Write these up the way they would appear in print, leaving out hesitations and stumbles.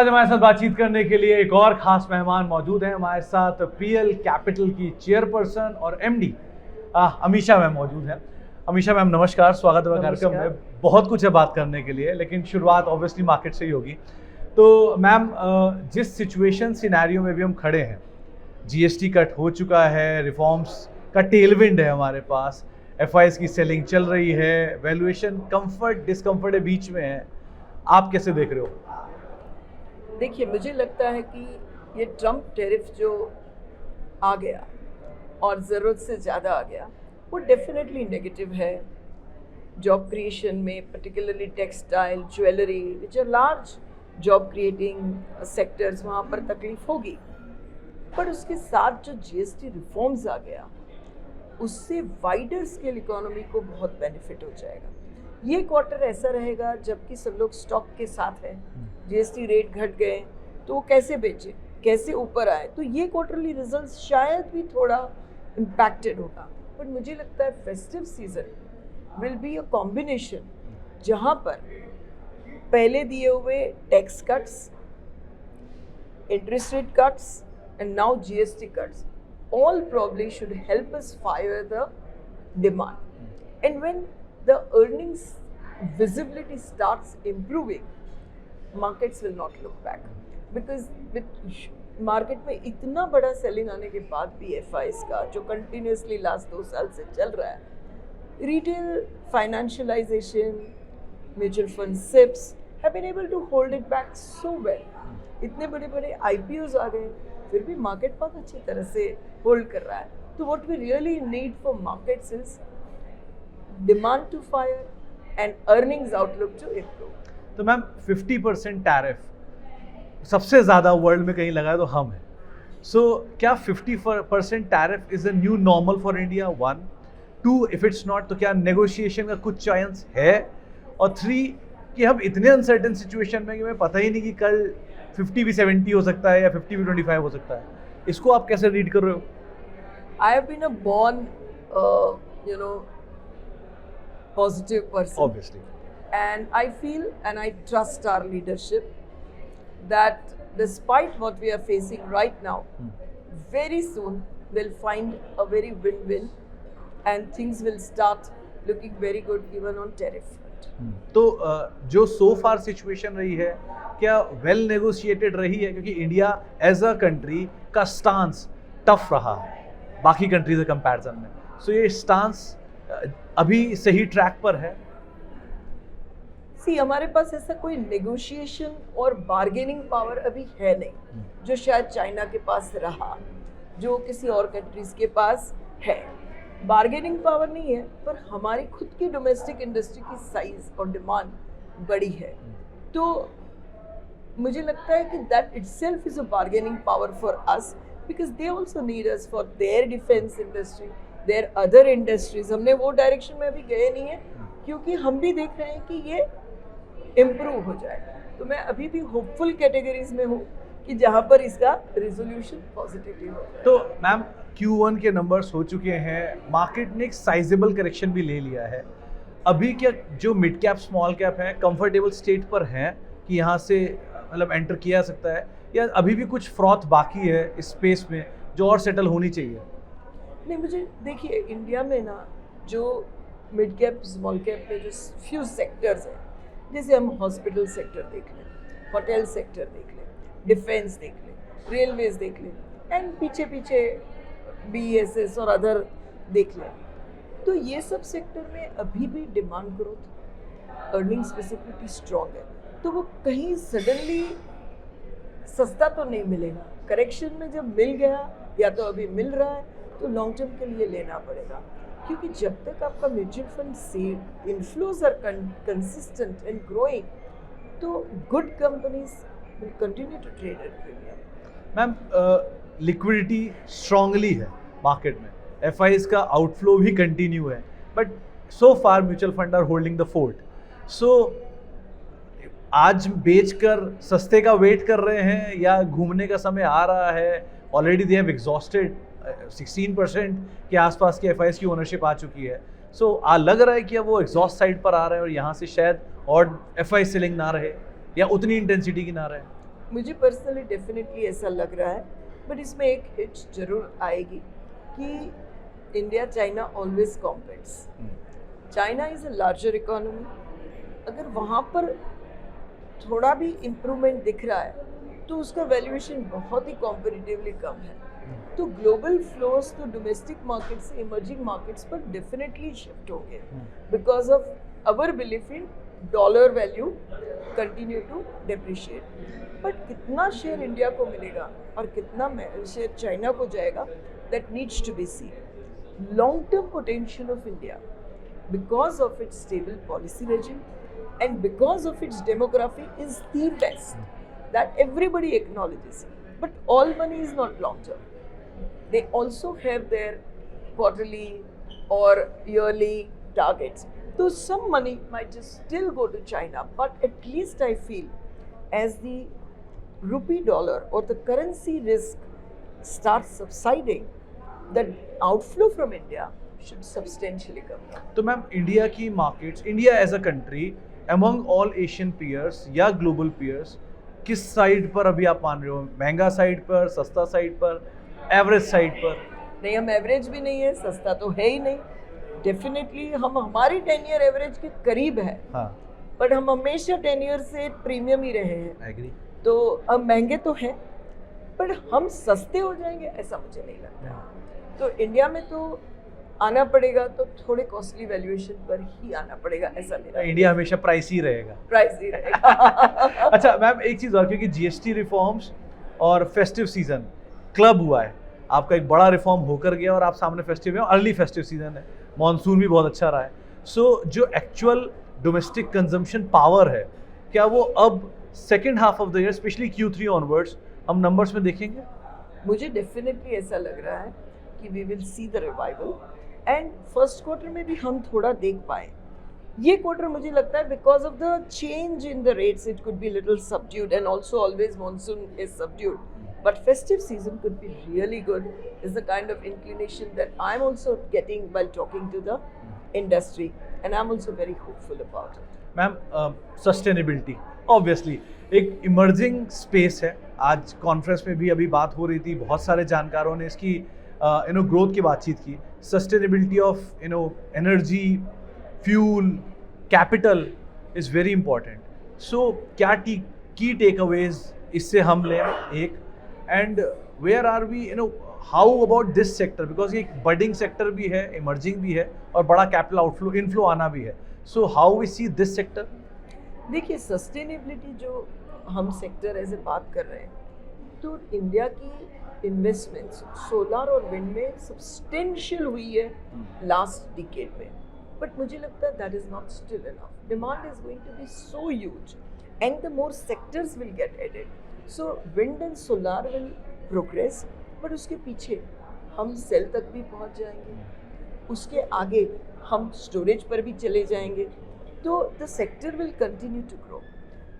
आज हमारे साथ बातचीत करने के लिए एक और खास मेहमान मौजूद हैं। हमारे साथ पीएल कैपिटल की चेयरपर्सन और एमडी अमीषा मैम मौजूद हैं। अमीषा मैम नमस्कार, स्वागत है कार्यक्रम में। बहुत कुछ है बात करने के लिए, लेकिन शुरुआत ऑब्वियसली मार्केट से ही होगी। तो मैम, जिस सिचुएशन सिनेरियो में भी हम खड़े हैं, जीएसटी कट हो चुका है, रिफॉर्म्स का टेलविंड है हमारे पास, एफआईएस की सेलिंग चल रही है, वैल्यूएशन कंफर्ट डिस्कम्फर्ट है, बीच में है, आप कैसे देख रहे हो? देखिए, मुझे लगता है कि ये ट्रम्प टैरिफ जो आ गया और ज़रूरत से ज़्यादा आ गया, वो डेफिनेटली नेगेटिव है। जॉब क्रिएशन में particularly textile, jewellery, which are large job creating sectors, वहाँ पर तकलीफ होगी। पर उसके साथ जो जीएसटी रिफॉर्म्स आ गया, उससे वाइडर स्केल इकोनॉमी को बहुत बेनिफिट हो जाएगा। ये क्वार्टर ऐसा रहेगा जबकि सब लोग स्टॉक के साथ हैं, जीएसटी रेट घट गए तो वो कैसे बेचे, कैसे ऊपर आए, तो ये क्वार्टरली रिजल्ट्स शायद भी थोड़ा इम्पैक्टेड होगा। पर मुझे लगता है festive season will be a combination जहाँ पर पहले दिए हुए tax cuts, interest rate cuts and now GST cuts all probably should help us fire the demand. And when the earnings visibility starts improving, markets will not look back. Because with market में इतना बड़ा selling आने के बाद भी FIs का जो continuously last 2 साल से चल रहा है, retail financialization, mutual fund SIPs have been able to hold it back so well. इतने बड़े बड़े IPOs आ गए, फिर भी मार्केट बहुत अच्छी तरह से होल्ड कर रहा है। तो what we really need for markets is demand to fire and earnings outlook to improve. तो मैम 50% टैरिफ सबसे ज़्यादा वर्ल्ड में कहीं लगा है तो हम हैं। सो क्या 50% tariff is a new normal for India? 1, 2 if it's not, तो क्या नेगोशिएशन का कुछ चांस है? और 3 कि हम इतने अनसर्टेन सिचुएशन में कि हमें पता ही नहीं कि कल 50 भी 70 हो सकता है या 50 भी 25 हो सकता है, इसको आप कैसे रीड कर रहे हो? I have been a born positive person, obviously, and I feel and I trust our leadership that despite what we are facing right now, very soon they'll find a very win-win and things will start looking very good even on tariff front. तो जो सो फार situation रही है, क्या well negotiated रही है? क्योंकि India as a country का stance tough रहा है बाकी कंट्रीज के कंपैरिजन में। सो ये स्टांस अभी सही ट्रैक पर है? हमारे पास ऐसा कोई नेगोशिएशन और बार्गेनिंग पावर अभी है नहीं, जो शायद चाइना के पास रहा, जो किसी और कंट्रीज के पास है। बार्गेनिंग पावर नहीं है, पर हमारी खुद की डोमेस्टिक इंडस्ट्री की साइज और डिमांड बड़ी है। तो मुझे लगता है कि that itself is a bargaining power for us, because they also need us for their defence industry, their other industries. हमने वो डायरेक्शन में अभी गए नहीं है, क्योंकि हम भी देख रहे हैं कि ये इम्प्रूव हो जाए। तो मैं अभी भी होपफुल कैटेगरीज में हूँ कि जहाँ पर इसका रिजोल्यूशन पॉजिटिवली हो जाए। तो मैम Q1 के नंबर्स हो चुके हैं, मार्केट ने एक साइजेबल करेक्शन भी ले लिया है। अभी क्या जो मिड कैप स्मॉल कैप है कंफर्टेबल स्टेट पर हैं कि यहाँ से मतलब एंटर किया जा सकता है, या अभी भी कुछ फ्रॉथ बाकी है इस स्पेस में जो और सेटल होनी चाहिए? नहीं, मुझे देखिए, इंडिया में ना जो मिड कैप स्मॉल कैप में जो फ्यू सेक्टर्स हैं, जैसे हम हॉस्पिटल सेक्टर देख लें, होटल सेक्टर देख लें, डिफेंस देख लें, रेलवेज देख लें, एंड पीछे पीछे BESS और अदर देख लें, तो ये सब सेक्टर में अभी भी demand growth, earning specifically strong है। तो वो कहीं सडनली सस्ता तो नहीं मिलेगा। करेक्शन में जब मिल गया या तो अभी मिल रहा है, तो लॉन्ग टर्म के लिए लेना पड़ेगा, क्योंकि जब तक आपका mutual fund save inflows are consistent and growing, तो good companies will continue to trade at premium. Ma'am, liquidity strongly है मार्केट में, एफआईएस का आउटफ्लो भी कंटिन्यू है, but so far mutual fund are holding the fort. So आज बेचकर सस्ते का वेट कर रहे हैं या घूमने का समय आ रहा है? ऑलरेडी दे हैव एग्जॉस्टेड 16% के आसपास की एफआईएस की ओनरशिप आ चुकी है। सो लग रहा है कि अब वो एग्जॉस्ट साइड पर आ रहे हैं और यहाँ से शायद और एफआई सेलिंग ना रहे या उतनी इंटेंसिटी की ना रहे। मुझे पर्सनली डेफिनेटली ऐसा लग रहा है, बट इसमें एक हिच जरूर आएगी कि India China always competes. China is a larger economy, अगर वहाँ पर थोड़ा भी इम्प्रूवमेंट दिख रहा है तो उसका वैल्यूएशन बहुत ही कॉम्पिटिटिवली कम है। तो ग्लोबल फ्लोज तो डोमेस्टिक मार्केट से इमर्जिंग मार्केट्स पर डेफिनेटली शिफ्ट होंगे because of our belief in dollar value continue to depreciate. But कितना शेयर इंडिया को मिलेगा और कितना शेयर चाइना को जाएगा, that needs to be seen. Long term potential of India because of its stable policy regime and because of its demography is the best that everybody acknowledges. But all money is not long term. They also have their quarterly or yearly targets. So some money might just still go to China, but at least I feel as the rupee dollar or the currency risk starts subsiding, the outflow from India should substantially come down. तो ma'am India की markets, India as a country among all Asian peers या global peers किस side पर अभी आप मान रहे हो? महंगा साइड पर, सस्ता साइड पर, एवरेज साइड पर? नहीं, हम एवरेज भी नहीं है, सस्ता तो है ही नहीं। डेफिनेटली हम हमारी 10 ईयर एवरेज के करीब है। हाँ, बट हम हमेशा 10 ईयर से प्रीमियम ही रहे हैं। एग्री। तो अब महंगे तो हैं, पर हम सस्ते हो जाएंगे ऐसा मुझे नहीं लगता। तो इंडिया में तो आना पड़ेगा तो थोड़े कॉस्टली वैल्यूएशन पर ही आना पड़ेगा, ऐसा मेरा। इंडिया हमेशा प्राइस ही रहेगा। प्राइस ही रहेगा। अच्छा मैम, एक चीज़ और, क्योंकि जीएसटी रिफॉर्म्स और फेस्टिव सीजन क्लब हुआ है, आपका एक बड़ा रिफॉर्म होकर गया और आप सामने फेस्टिव है, अर्ली फेस्टिव सीजन है, मॉनसून भी बहुत अच्छा रहा है। सो जो एक्चुअल डोमेस्टिक कंजम्पशन पावर है, क्या वो अब second half of the year specially Q3 onwards हम नंबर्स में देखेंगे? मुझे डेफिनेटली ऐसा लग रहा है कि we will see the revival and first quarter में भी हम थोड़ा देख पाए। ये क्वार्टर मुझे लगता है because of the change in the rates it could be little subdued and also always monsoon is subdued, but festive season could be really good is the kind of inclination that I am also getting while talking to the industry and I am also very hopeful about it. Ma'am, sustainability obviously एक emerging space है। आज conference में भी अभी बात हो रही थी, बहुत सारे जानकारों ने इसकी ग्रोथ की बातचीत की। Sustainability of energy, fuel, capital is very important. So क्या की टेक अवेज इससे हम लें एक, and where are we how about this sector, because ये एक बडिंग सेक्टर भी है, इमर्जिंग भी है और बड़ा कैपिटल आउटफ्लो इनफ्लो आना भी है। So how we see this sector? देखिए, सस्टेनेबिलिटी जो हम सेक्टर ऐसे बात कर रहे हैं, तो इंडिया की इन्वेस्टमेंट्स सोलर और विंड में सब्सटेंशियल हुई है लास्ट डिकेड में, बट मुझे लगता है that is not still enough. Demand is going to be so huge and the more sectors will get added. So wind and solar will progress, but उसके पीछे हम सेल तक भी पहुंच जाएंगे, उसके आगे हम स्टोरेज पर भी चले जाएंगे। तो the sector will continue to grow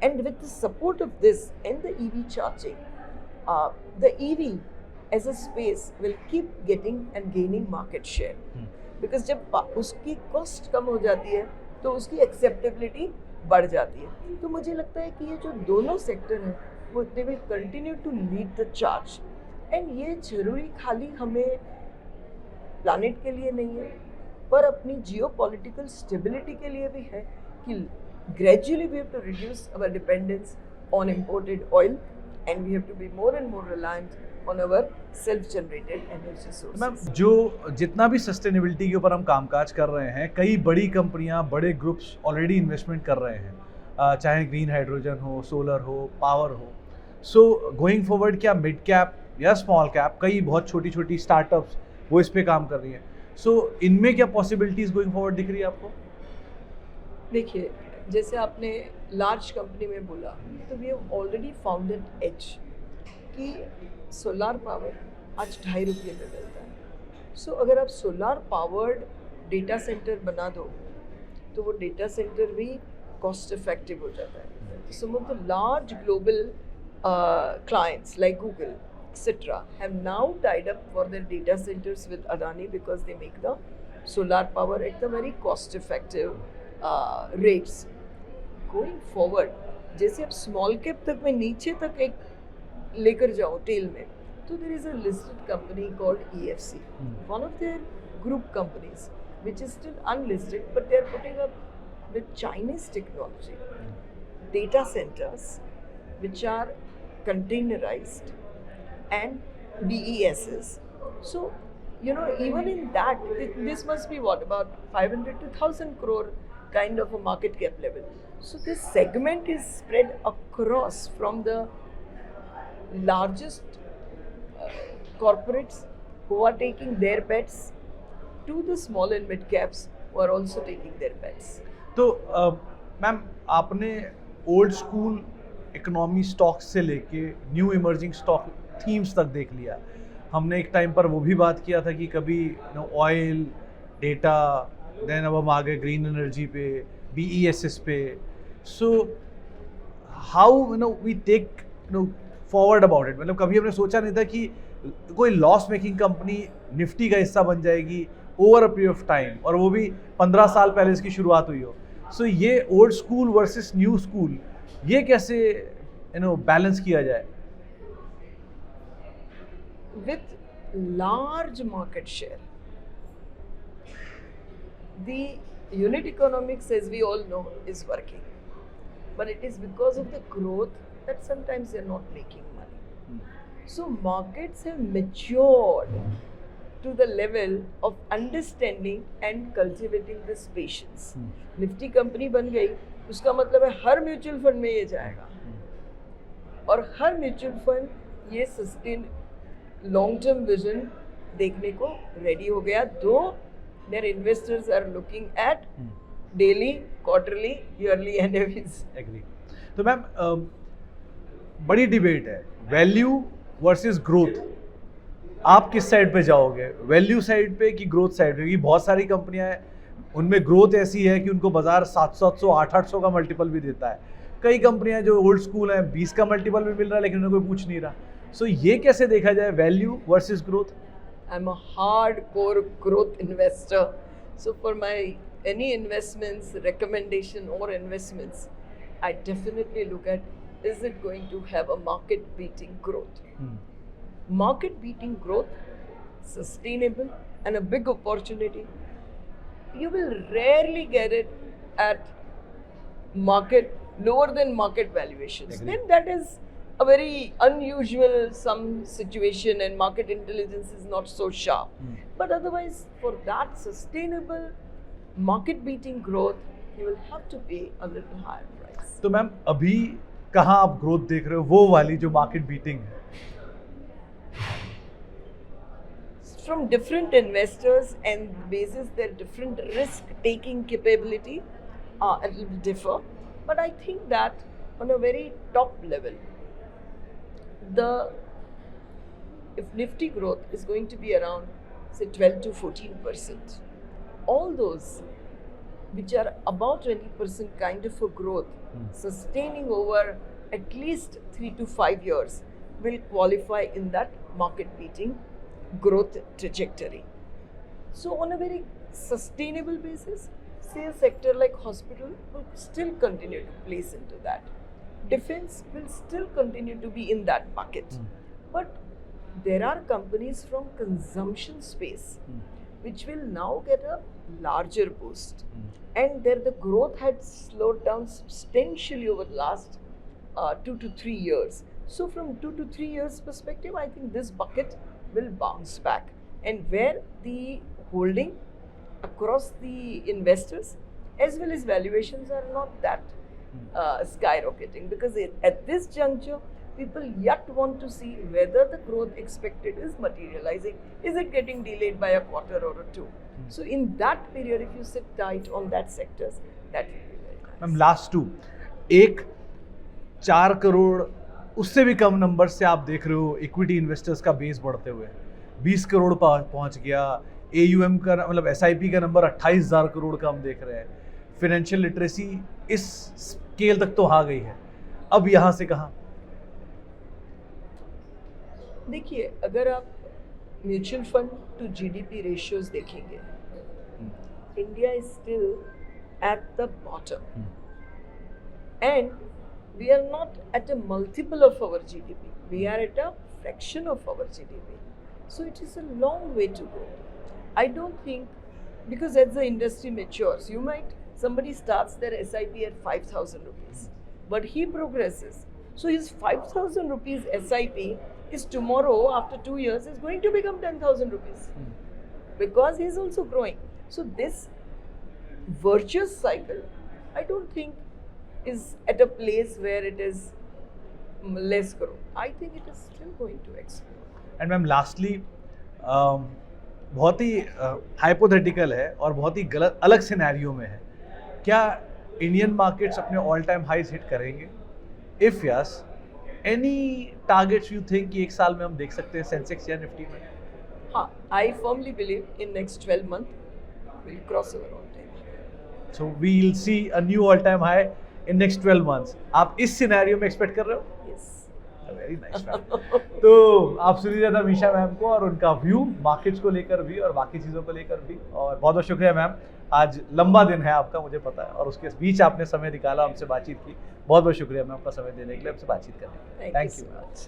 and with the support of this and the EV charging, the EV as a space will keep getting and gaining market share because जब उसकी कॉस्ट कम हो जाती है तो उसकी एक्सेप्टेबिलिटी बढ़ जाती है। तो मुझे लगता है कि ये जो दोनों सेक्टर हैं वो they will continue to lead the charge, and ये जरूरी खाली हमें प्लानिट के लिए नहीं है पर अपनी जियोपॉलिटिकल स्टेबिलिटी के लिए भी है कि gradually we have to reduce our dependence on imported oil and we have to be more and more reliant on our self-generated energy sources. Ma'am, जो जितना भी सस्टेनेबिलिटी के ऊपर हम कामकाज कर रहे हैं, कई बड़ी कंपनियां, बड़े ग्रुप्स ऑलरेडी इन्वेस्टमेंट कर रहे हैं, चाहे ग्रीन हाइड्रोजन हो, सोलर हो, पावर हो। सो गोइंग फॉरवर्ड क्या मिड कैप या स्मॉल कैप, कई बहुत छोटी छोटी स्टार्टअप्स वो इस पे काम कर रही हैं। सो इनमें क्या पॉसिबिलिटीज गोइंग फॉरवर्ड दिख रही है आपको? देखिए, जैसे आपने लार्ज कंपनी में बोला, तो we have already founded as कि सोलार पावर आज ₹2.5 में मिलता है। सो अगर आप सोलार पावर्ड डेटा सेंटर बना दो तो वो डेटा सेंटर भी कॉस्ट इफेक्टिव हो जाता है। Some of the large global clients like Google, etc., have now tied up for their data centers with Adani because they make the solar power at the very cost-effective rates. Going forward, जैसे आप small cap तक में नीचे तक एक लेकर जाओ टेल में, तो there is a listed company called EFC, one of their group companies which is still unlisted, but they are putting up with Chinese technology, data centers which are containerized and BESS. So, you know, even in that, this must be what, about 500 to 1000 crore kind of a market cap level. So this segment is spread across from the largest corporates who are taking their bets to the small and mid caps who are also taking their bets. तो ma'am आपने old school economy stocks से लेके new emerging stock themes तक देख लिया। हमने एक time पर वो भी बात किया था कि कभी ऑयल, डेटा, देन अब हम आ गए ग्रीन एनर्जी पे, BESS पे। So how we take forward about it, मतलब कभी हमने सोचा नहीं था कि कोई लॉस मेकिंग कंपनी निफ्टी का हिस्सा बन जाएगी over a period of time, और वो भी 15 साल पहले इसकी शुरुआत हुई हो। सो ये old school versus new school, ये कैसे बैलेंस किया जाए? With large market share, the unit economics, as we all know, is working, but it is because of the growth that sometimes they are not making money. So markets have matured to the level of understanding and cultivating this patience. Nifty company बन गई, उसका मतलब है हर mutual fund में ये जाएगा, और हर म्यूचुअल फंड ये सस्टेन लॉन्ग टर्म विजन देखने को रेडी हो गया, though their investors are looking at daily, quarterly, yearly NAVs. Agree. तो मैम बड़ी डिबेट है वैल्यू वर्सेस ग्रोथ, आप किस साइड पे जाओगे, वैल्यू साइड पे कि ग्रोथ साइड पे? क्योंकि बहुत सारी कंपनियां हैं उनमें ग्रोथ ऐसी है कि उनको बाजार 700, 800 का मल्टीपल भी देता है। कई कंपनियां जो ओल्ड स्कूल हैं 20 का मल्टीपल भी मिल रहा है, लेकिन उन्हें कोई पूछ नहीं रहा। सो ये कैसे देखा जाए, value versus growth? I am a hardcore growth investor, so for my any investments recommendation or investments, I definitely look at, is it going to have a market beating growth? Market beating growth, sustainable, and a big opportunity. You will rarely get it at market lower than market valuations. Agree. Then that is a very unusual some situation, and market intelligence is not so sharp. But otherwise, for that sustainable market beating growth, you will have to pay a little higher price. तो ma'am अभी कहाँ आप growth देख रहे हो, वो वाली जो मार्केट बीटिंग है? From different investors and basis their different risk taking capability it will differ, but I think that on a very top level, if Nifty growth is going to be around say 12 to 14%, all those which are about 20% kind of a growth sustaining over at least 3 to 5 years will qualify in that market beating growth trajectory. So on a very sustainable basis, say a sector like hospital will still continue to place into that. Defense will still continue to be in that bucket. But there are companies from consumption space which will now get a larger boost. And there the growth had slowed down substantially over the last 2 to 3 years. So from 2 to 3 years perspective, I think this bucket will bounce back. And where the holding across the investors as well as valuations are not that skyrocketing, because at this juncture, people yet want to see whether the growth expected is materializing. Is it getting delayed by a quarter or two? So in that period, if you sit tight on that sectors, that will be very nice. Ma'am last two, एक 4 करोड़ उससे भी कम number से आप देख रहे हो equity investors का base बढ़ते हुए 20 करोड़ पहुंच गया। AUM का मतलब SIP का नंबर 28,000 करोड़ का हम देख रहे हैं। फाइनेंशियल लिटरेसी इस स्केल तक तो आ गई है, अब यहाँ से कहाँ? देखिए, अगर आप mutual fund to GDP ratios देखेंगे, India is still at the bottom, and we are not at a multiple of our GDP. We are at a fraction of our GDP. So it is a long way to go. I don't think, because as the industry matures, somebody starts their SIP at 5,000 rupees, but he progresses. So his 5,000 rupees SIP is tomorrow, after 2 years, is going to become 10,000 rupees because he is also growing. So this virtuous cycle, I don't think is at a place where it is less growth. I think it is still going to explode. And ma'am lastly बहुत ही hypothetical है और बहुत ही गलत अलग scenario में है, क्या Indian markets अपने ऑल टाइम हाइज हिट करेंगे? If yes, any targets you think कि एक साल में हम देख सकते हैं सेंसेक्स या निफ्टी में? हाँ, I firmly believe in next 12 months we'll cross our all time. So we will see a new all time high in next 12 months. आप इस सिनेरियो में एक्सपेक्ट कर रहे हो? Yes. Very nice ma'am. तो आप सुन लीजिए था मीशा मैम को और उनका व्यू मार्केट्स को लेकर भी और बाकी चीज़ों को लेकर भी. और बहुत बहुत शुक्रिया मैम, आज लंबा दिन है आपका, मुझे पता है, और उसके बीच आपने समय निकाला, हमसे बातचीत की. बहुत बहुत शुक्रिया मैम आपका समय देने के लिए, हमसे बातचीत करने के लिए. Thank you so much.